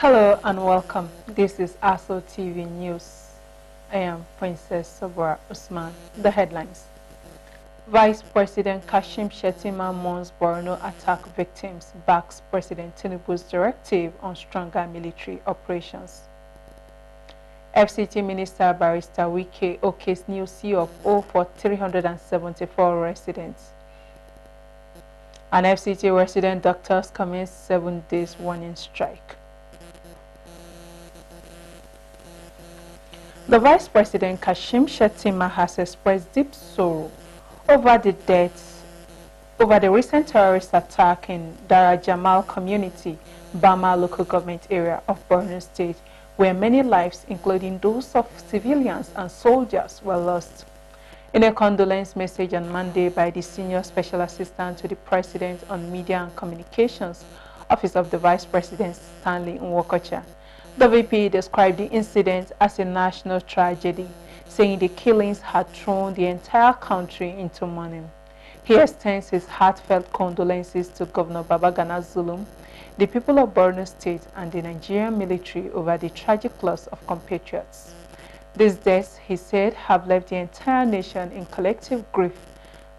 Hello and welcome. This is ASO TV News. I am Princess Sabra Usman. The headlines. Vice President Kashim Shettima mourns Borno attack victims, backs President Tinubu's directive on stronger military operations. FCT Minister Barrister Wike okays new CO of O for 374 residents. And FCT resident doctors commence 7 days warning strike. The Vice President Kashim Shettima has expressed deep sorrow over the recent terrorist attack in Dara Jamal community, Bama local government area of Borno State, where many lives, including those of civilians and soldiers, were lost. In a condolence message on Monday by the Senior Special Assistant to the President on Media and Communications, Office of the Vice President Stanley Nwokocha, the VP described the incident as a national tragedy, saying the killings had thrown the entire country into mourning. He extends his heartfelt condolences to Governor Babagana Zulum, the people of Borno State, and the Nigerian military over the tragic loss of compatriots. These deaths, he said, have left the entire nation in collective grief,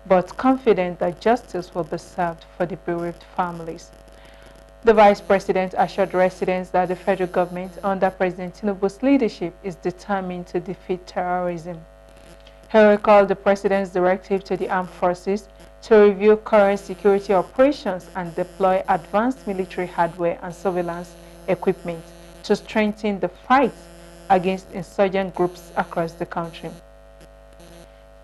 but confident that justice will be served for the bereaved families. The Vice President assured residents that the federal government, under President Tinubu's leadership, is determined to defeat terrorism. He recalled the President's directive to the armed forces to review current security operations and deploy advanced military hardware and surveillance equipment to strengthen the fight against insurgent groups across the country.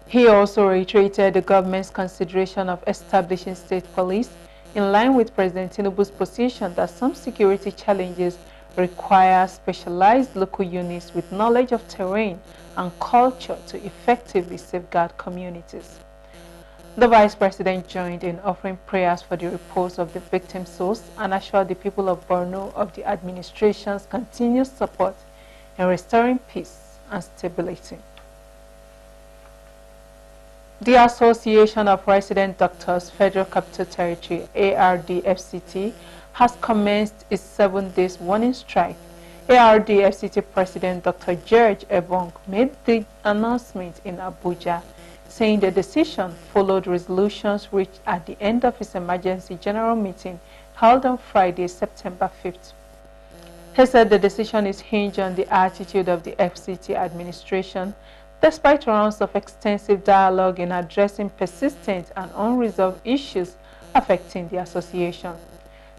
He also reiterated the government's consideration of establishing state police in line with President Tinubu's position that some security challenges require specialized local units with knowledge of terrain and culture to effectively safeguard communities. The Vice President joined in offering prayers for the repose of the victims' souls and assured the people of Borno of the administration's continued support in restoring peace and stability. The Association of Resident Doctors, Federal Capital Territory, ARDFCT, has commenced its 7 days warning strike. ARDFCT President Dr. George Ebong made the announcement in Abuja, saying the decision followed resolutions reached at the end of his emergency general meeting held on Friday, September 5th. He said the decision is hinged on the attitude of the FCT administration, despite rounds of extensive dialogue in addressing persistent and unresolved issues affecting the association.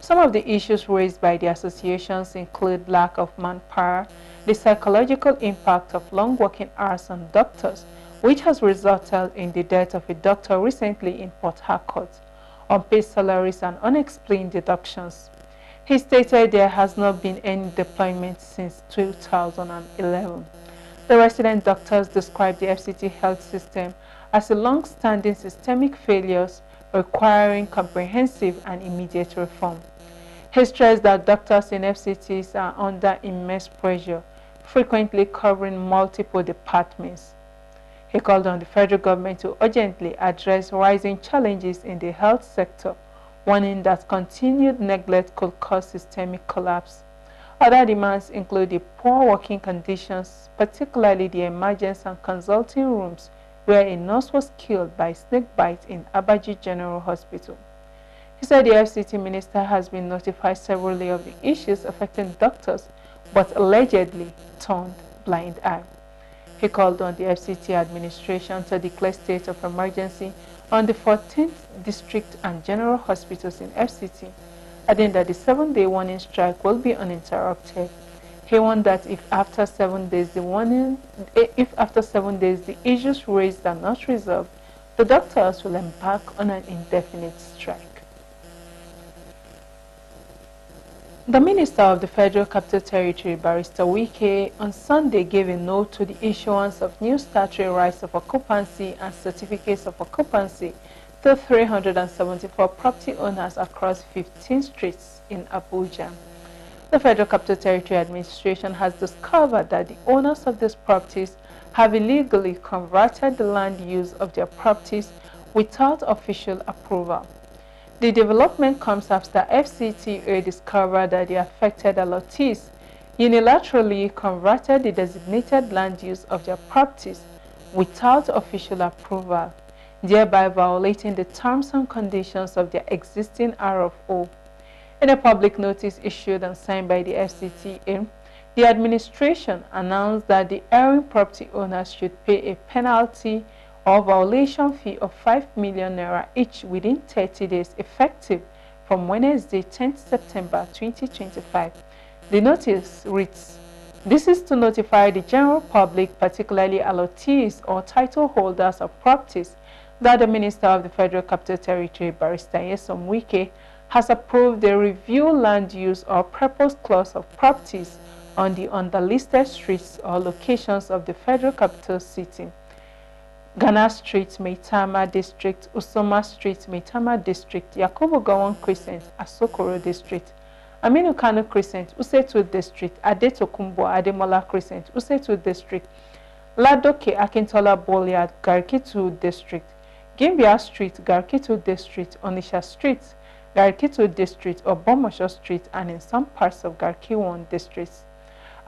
Some of the issues raised by the associations include lack of manpower, the psychological impact of long working hours on doctors, which has resulted in the death of a doctor recently in Port Harcourt, unpaid salaries and unexplained deductions. He stated there has not been any deployment since 2011. The resident doctors described the FCT health system as a long-standing systemic failures requiring comprehensive and immediate reform. He stressed that doctors in FCTs are under immense pressure, frequently covering multiple departments. He called on the federal government to urgently address rising challenges in the health sector, warning that continued neglect could cause systemic collapse. Other demands include the poor working conditions, particularly the emergency and consulting rooms where a nurse was killed by snake bite in Abaji General Hospital. He said the FCT minister has been notified severally of the issues affecting doctors, but allegedly turned blind eye. He called on the FCT administration to declare state of emergency on the 14th district and general hospitals in FCT, adding that the 7-day warning strike will be uninterrupted. He warned that if after 7 days the issues raised are not resolved, the doctors will embark on an indefinite strike. The Minister of the Federal Capital Territory, Barrister Wike, on Sunday gave a note to the issuance of new statutory rights of occupancy and certificates of occupancy to 374 property owners across 15 streets in Abuja. The Federal Capital Territory Administration has discovered that the owners of these properties have illegally converted the land use of their properties without official approval. The development comes after FCTA discovered that the affected allottees unilaterally converted the designated land use of their properties without official approval, thereby violating the terms and conditions of their existing RFO. In a public notice issued and signed by the FCTA, the administration announced that the erring property owners should pay a penalty or violation fee of 5 million naira each within 30 days effective from Wednesday, 10th September 2025. The notice reads, "This is to notify the general public, particularly allottees or title holders of properties, that the Minister of the Federal Capital Territory, Barrister Nyesom Wike, has approved the review land use or purpose clause of properties on the underlisted streets or locations of the Federal Capital City: Ghana Street, Maitama District; Usoma Street, Maitama District; Yakubu Gowon Crescent, Asokoro District; Aminu Kano Crescent, Usetu District; Adetokunbo Ademola Crescent, Usetu District; Ladoke Akintola Boulevard, Garkitu District; Gimbia Street, Garkitu District; Onisha Street, Garkitu District; Obomosho Street, and in some parts of Garkiwon districts."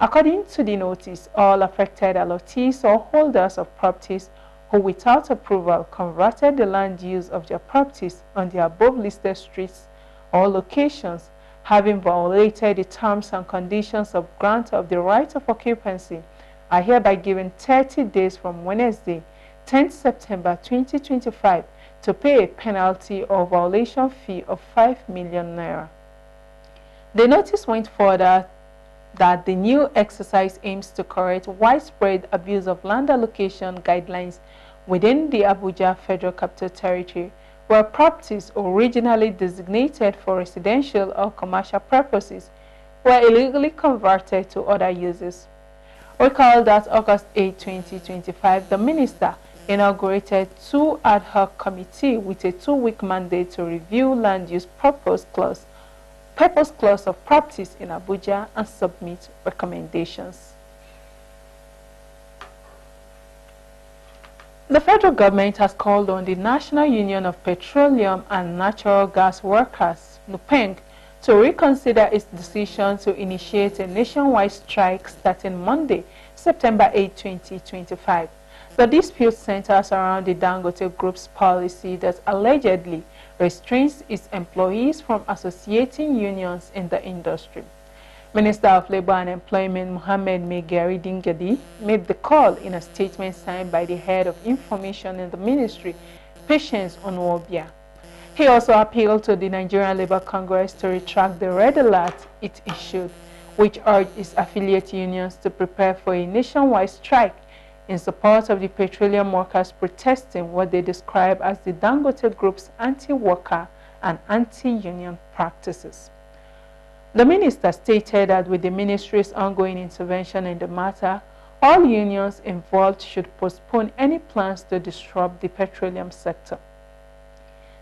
According to the notice, all affected allottees or holders of properties who without approval converted the land use of their properties on the above listed streets or locations, having violated the terms and conditions of grant of the right of occupancy, are hereby given 30 days from Wednesday, 10th September 2025 to pay a penalty or violation fee of 5 million naira. The notice went further that the new exercise aims to correct widespread abuse of land allocation guidelines within the Abuja Federal Capital Territory, where properties originally designated for residential or commercial purposes were illegally converted to other uses. Recall that August 8, 2025, the minister inaugurated 2 ad hoc committees with a 2-week mandate to review land use purpose clause of properties in Abuja and submit recommendations. The federal government has called on the National Union of Petroleum and Natural Gas Workers, NUPENG, to reconsider its decision to initiate a nationwide strike starting Monday, September 8, 2025. The dispute centers around the Dangote Group's policy that allegedly restrains its employees from associating unions in the industry. Minister of Labor and Employment Mohammed Megari Dingadi made the call in a statement signed by the head of information in the ministry, Patience Onwobia. He also appealed to the Nigerian Labour Congress to retract the red alert it issued, which urged its affiliate unions to prepare for a nationwide strike in support of the petroleum workers protesting what they describe as the Dangote Group's anti-worker and anti-union practices. The minister stated that with the ministry's ongoing intervention in the matter, all unions involved should postpone any plans to disrupt the petroleum sector.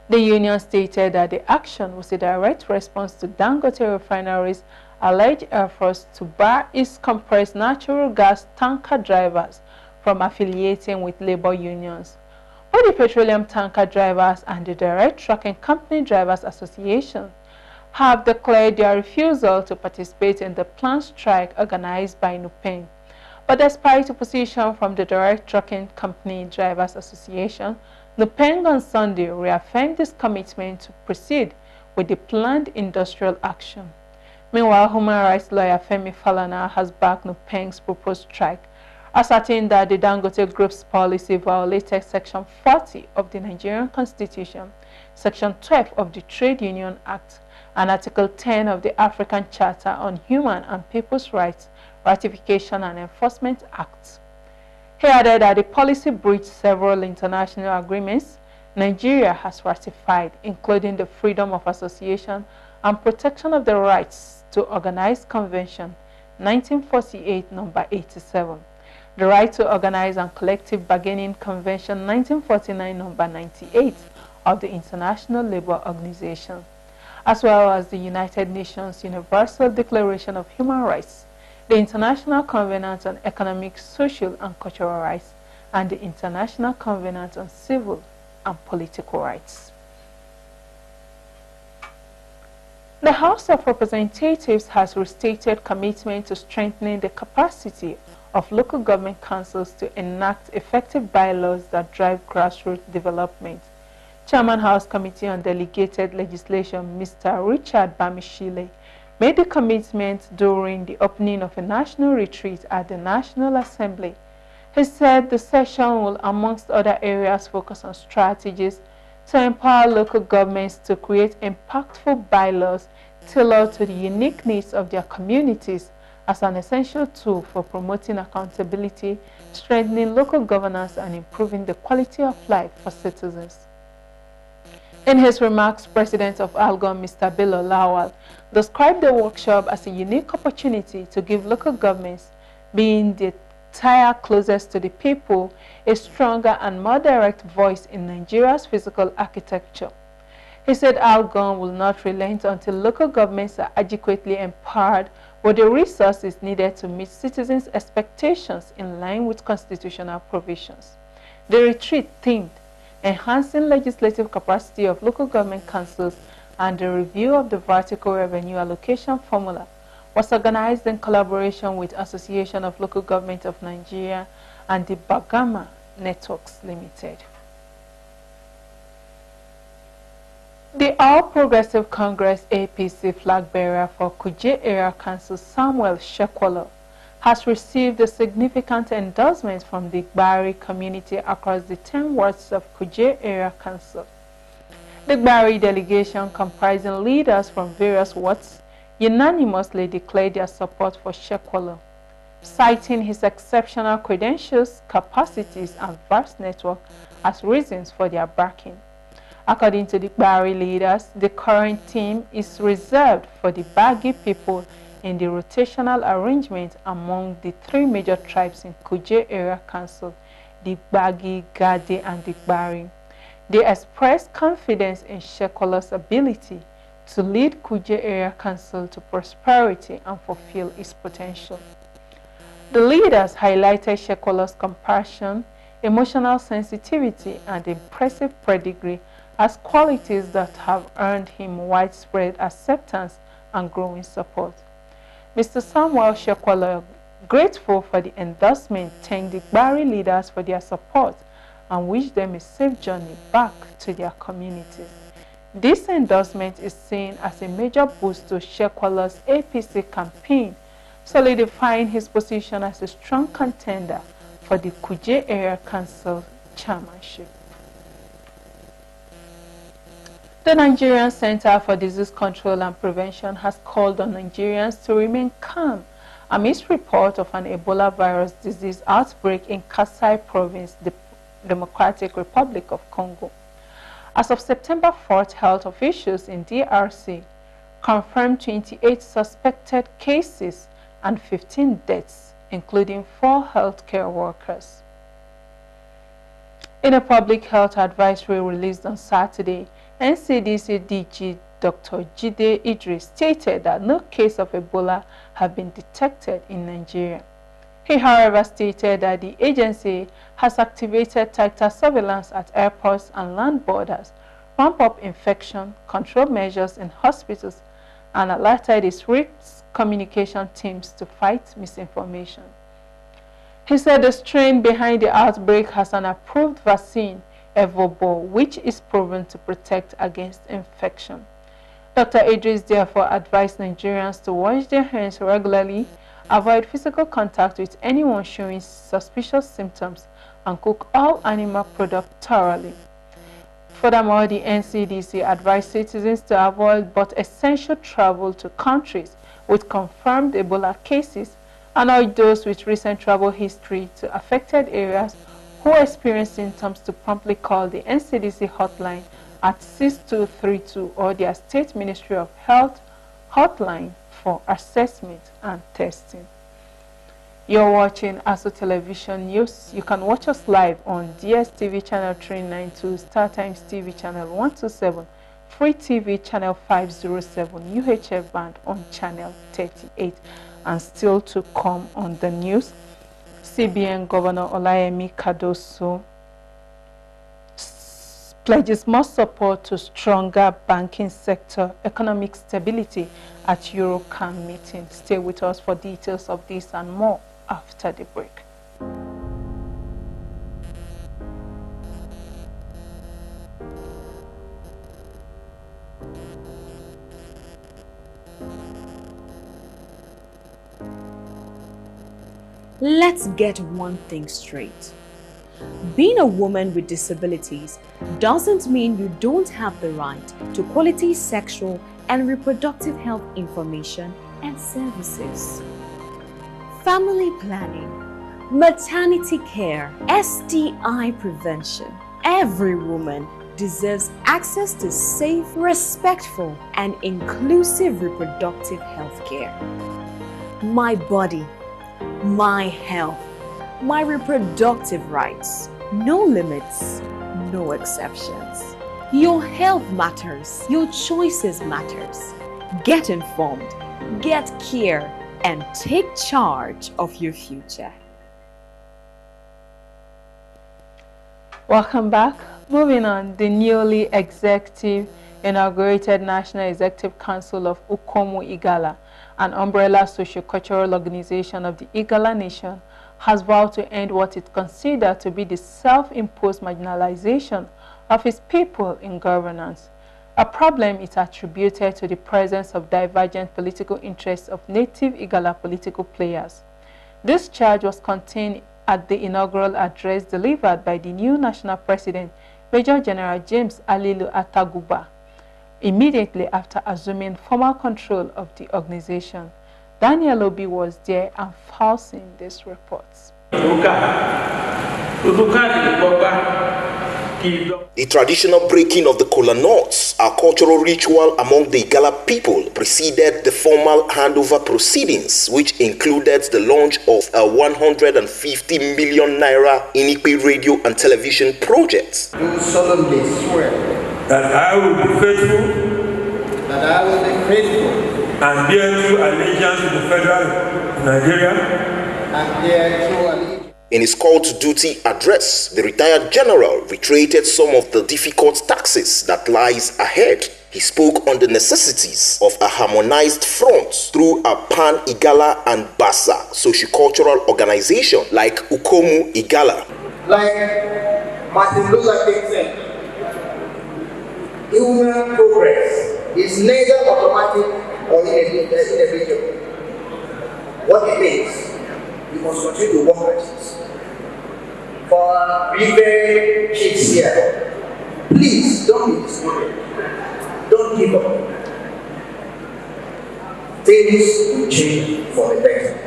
The union stated that the action was a direct response to Dangote Refinery's alleged efforts to bar its compressed natural gas tanker drivers from affiliating with labor unions. Both the Petroleum Tanker Drivers and the Direct Trucking Company Drivers Association have declared their refusal to participate in the planned strike organized by NUPENG. But despite opposition from the Direct Trucking Company Drivers Association, NUPENG on Sunday reaffirmed its commitment to proceed with the planned industrial action. Meanwhile, human rights lawyer Femi Falana has backed NUPENG's proposed strike, asserting that the Dangote Group's policy violated Section 40 of the Nigerian Constitution, Section 12 of the Trade Union Act, and Article 10 of the African Charter on Human and People's Rights, Ratification and Enforcement Act. He added that the policy breached several international agreements Nigeria has ratified, including the Freedom of Association and Protection of the Rights to Organize Convention 1948, number 87. The Right to Organize and Collective Bargaining Convention 1949, number 98 of the International Labour Organization, as well as the United Nations Universal Declaration of Human Rights, the International Covenant on Economic, Social and Cultural Rights, and the International Covenant on Civil and Political Rights. Political Rights. The House of Representatives has restated commitment to strengthening the capacity of local government councils to enact effective bylaws that drive grassroots development. Chairman House Committee on Delegated Legislation, Mr. Richard Bamishile, made the commitment during the opening of a national retreat at the National Assembly. He said the session will, amongst other areas, focus on strategies to empower local governments to create impactful bylaws tailored to the unique needs of their communities as an essential tool for promoting accountability, strengthening local governance, and improving the quality of life for citizens. In his remarks, President of ALGON, Mr. Bello Lawal, described the workshop as a unique opportunity to give local governments, being the tier closest to the people, a stronger and more direct voice in Nigeria's physical architecture. He said ALGON will not relent until local governments are adequately empowered with the resources needed to meet citizens' expectations in line with constitutional provisions. The retreat themed Enhancing Legislative Capacity of Local Government Councils and the Review of the Vertical Revenue Allocation Formula was organized in collaboration with Association of Local Government of Nigeria and the Bagama Networks Limited. The All Progressive Congress APC flag bearer for Kuje Area Council, Samuel Shekwolo, has received a significant endorsement from the Gbari community across the 10 wards of Kuje Area Council. The Gbari delegation, comprising leaders from various wards, unanimously declared their support for Shekwolo, citing his exceptional credentials, capacities, and vast network as reasons for their backing. According to the Gbari leaders, the current team is reserved for the Bagi people in the rotational arrangement among the 3 major tribes in Kuje Area Council, the Bagi, Gade, and the Gbari. They expressed confidence in Shekwolo's ability to lead Kuje Area Council to prosperity and fulfill its potential. The leaders highlighted Shekwolo's compassion, emotional sensitivity, and impressive pedigree as qualities that have earned him widespread acceptance and growing support. Mr. Samuel Shekwolo, grateful for the endorsement, thanked the Gbari leaders for their support and wished them a safe journey back to their communities. This endorsement is seen as a major boost to Shekwolo's APC campaign, solidifying his position as a strong contender for the Kuje Area Council chairmanship. The Nigerian Center for Disease Control and Prevention has called on Nigerians to remain calm amidst report of an Ebola virus disease outbreak in Kasai Province, the Democratic Republic of Congo. As of September 4th, health officials in DRC confirmed 28 suspected cases and 15 deaths, including 4 healthcare workers. In a public health advisory released on Saturday, NCDC DG Dr. Jide Idris stated that no case of Ebola have been detected in Nigeria. He, however, stated that the agency has activated tighter surveillance at airports and land borders, ramped up infection control measures in hospitals, and alerted its risk communication teams to fight misinformation. He said the strain behind the outbreak has an approved vaccine, Evobo, which is proven to protect against infection. Dr. Idris therefore advised Nigerians to wash their hands regularly, avoid physical contact with anyone showing suspicious symptoms, and cook all animal products thoroughly. Furthermore, the NCDC advised citizens to avoid but essential travel to countries with confirmed Ebola cases and urge those with recent travel history to affected areas who experience symptoms to promptly call the NCDC hotline at 6232 or their State Ministry of Health hotline for assessment and testing. You're watching ASO Television News. You can watch us live on DSTV channel 392, StarTimes TV channel 127, Free TV channel 507, UHF band on channel 38. And still to come on the news, CBN Governor Olayemi Cardoso pledges more support to stronger banking sector economic stability at EuroCan meeting. Stay with us for details of this and more after the break. Let's get one thing straight. Being a woman with disabilities doesn't mean you don't have the right to quality sexual and reproductive health information and services. Family planning, maternity care, STI prevention. Every woman deserves access to safe, respectful, and inclusive reproductive health care. My body, my health, my reproductive rights. No limits, no exceptions. Your health matters. Your choices matters. Get informed, get care, and take charge of your future. Welcome back. Moving on, the newly inaugurated National Executive Council of Ukomu Igala, an umbrella socio-cultural organization of the Igala Nation, has vowed to end what it considers to be the self-imposed marginalization of its people in governance, a problem it attributed to the presence of divergent political interests of native Igala political players. This charge was contained at the inaugural address delivered by the new national president, Major General James Alilu Ataguba, immediately after assuming formal control of the organization. Daniel Obi was there and falsing these reports. The traditional breaking of the kola nuts, a cultural ritual among the Igala people, preceded the formal handover proceedings, which included the launch of a 150 million naira Inikpi radio and television project. Do solemnly swear that I will be faithful and bear true allegiance to the Federal of Nigeria and bear true allegiance. In his call to duty address, the retired general reiterated some of the difficult taxes that lies ahead. He spoke on the necessities of a harmonized front through a pan-Igala and Basa sociocultural organization like Ukomu Igala. Like Martin Luther King said, human progress is neither automatic or inevitable. What it means, we must continue to work at it. For Rive Chiefs here, please don't be discouraged. Don't give up. Things will change for the better.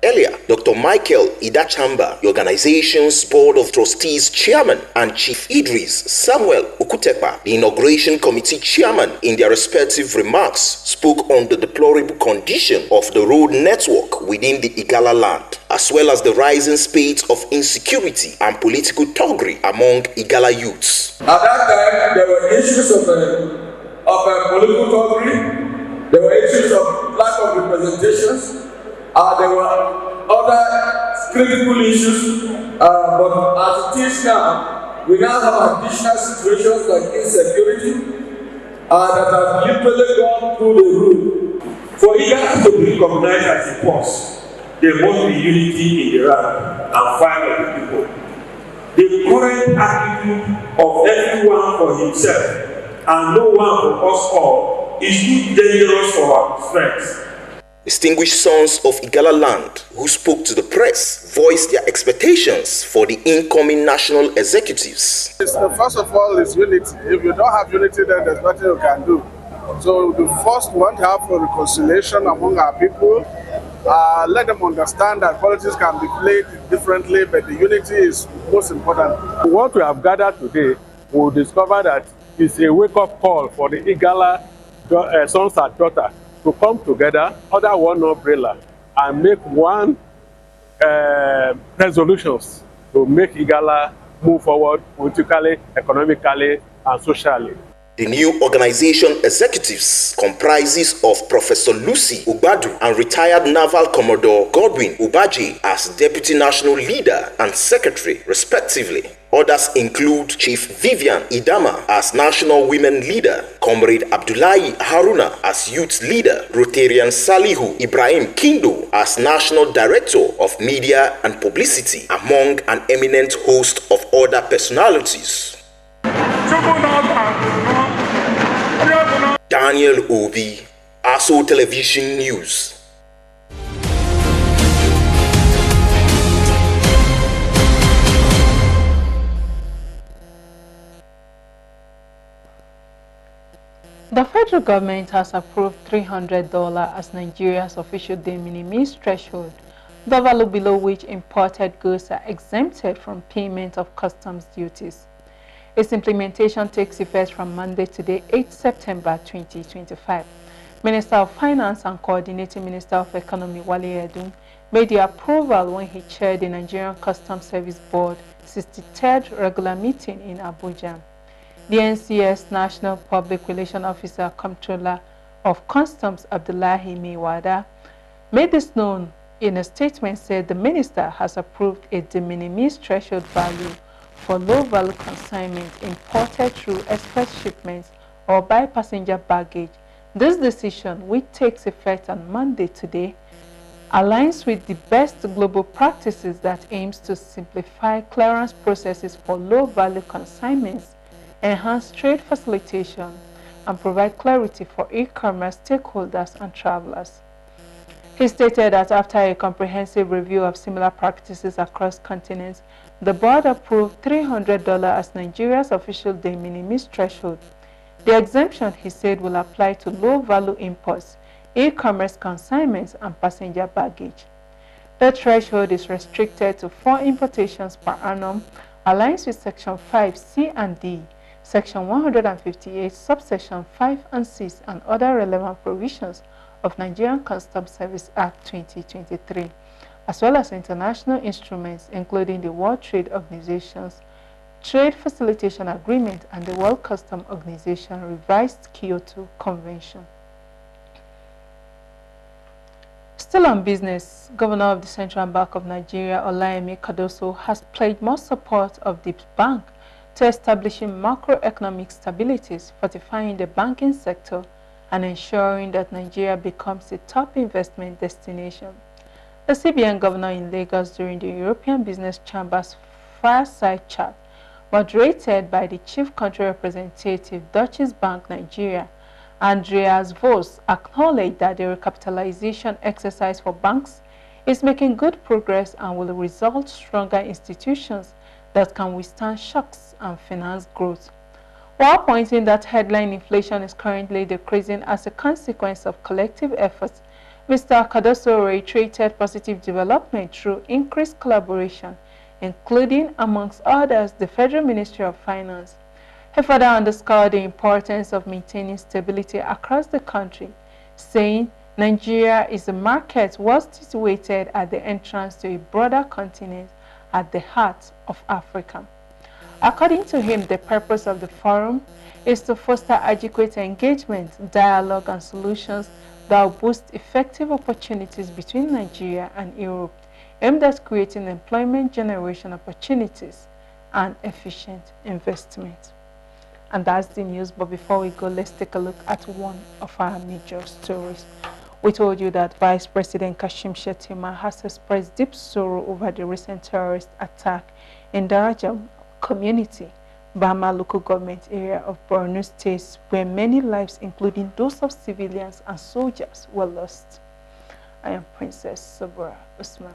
Earlier, Dr. Michael Idachamba, the organization's Board of Trustees chairman, and Chief Idris Samuel Ukutepa, the inauguration committee chairman, in their respective remarks, spoke on the deplorable condition of the road network within the Igala land, as well as the rising spate of insecurity and political thuggery among Igala youths. At that time, there were issues of political thuggery, there were issues of lack of representations. There were other critical issues, but as it is now, we now have additional situations like insecurity that have literally gone through the roof. For Igala to be recognized as a force, there must be unity in the rank and file of the people. The current attitude of everyone for himself and no one for us all is too dangerous for our strength. Distinguished sons of Igala land who spoke to the press voiced their expectations for the incoming national executives. First of all, is unity. If you don't have unity, then there's nothing you can do. So the first one to have a reconciliation among our people. Let them understand that politics can be played differently, but the unity is most important. What we have gathered today, we will discover that it's a wake-up call for the Igala sons and daughters to come together under one umbrella and make one resolutions to make Igala move forward politically, economically, and socially. The new organization executives comprises of Professor Lucy Ubadu and retired Naval Commodore Godwin Ubaji as Deputy National Leader and Secretary, respectively. Others include Chief Vivian Idama as National Women Leader, Comrade Abdullahi Haruna as Youth Leader, Rotarian Salihu Ibrahim Kindo as National Director of Media and Publicity, among an eminent host of other personalities. Daniel Obi, ASO Television News. The federal government has approved $300 as Nigeria's official de minimis threshold, the value below which imported goods are exempted from payment of customs duties. Its implementation takes effect from Monday today, 8 September 2025. Minister of Finance and Coordinating Minister of Economy Wale Edun made the approval when he chaired the Nigerian Customs Service Board 63rd regular meeting in Abuja. The NCS National Public Relations Officer Comptroller of Customs Abdullahi Mewada made this known in a statement. Said the minister has approved a de minimis threshold value for low-value consignment imported through express shipments or by passenger baggage. This decision, which takes effect on Monday today, aligns with the best global practices that aims to simplify clearance processes for low-value consignments, enhance trade facilitation, and provide clarity for e-commerce stakeholders and travelers. He stated that after a comprehensive review of similar practices across continents, the board approved $300 as Nigeria's official de minimis threshold. The exemption, he said, will apply to low-value imports, e-commerce consignments, and passenger baggage. The threshold is restricted to 4 importations per annum, aligns with Section 5 C and D, Section 158, Subsection 5 and 6, and other relevant provisions of Nigerian Customs Service Act 2023, as well as international instruments including the World Trade Organization's Trade Facilitation Agreement and the World Customs Organization Revised Kyoto Convention. Still on business, Governor of the Central Bank of Nigeria, Olayemi Cardoso, has pledged more support of the bank to establishing macroeconomic stabilities, fortifying the banking sector, and ensuring that Nigeria becomes a top investment destination. The CBN governor in Lagos during the European Business Chamber's fireside chat, moderated by the chief country representative, Deutsche Bank Nigeria, Andreas Voss, acknowledged that the recapitalization exercise for banks is making good progress and will result stronger institutions that can withstand shocks and finance growth. While pointing that headline inflation is currently decreasing as a consequence of collective efforts, Mr. Cardoso reiterated positive development through increased collaboration, including, amongst others, the Federal Ministry of Finance. He further underscored the importance of maintaining stability across the country, saying Nigeria is a market well situated at the entrance to a broader continent at the heart of Africa. According to him, the purpose of the forum is to foster adequate engagement, dialogue, and solutions that will boost effective opportunities between Nigeria and Europe, aimed at creating employment generation opportunities and efficient investment. And that's the news, but before we go, let's take a look at one of our major stories. We told you that Vice President Kashim Shettima has expressed deep sorrow over the recent terrorist attack in Daraja community, Bama local government area of Borno State, where many lives, including those of civilians and soldiers, were lost. I am Princess Sabra Usman.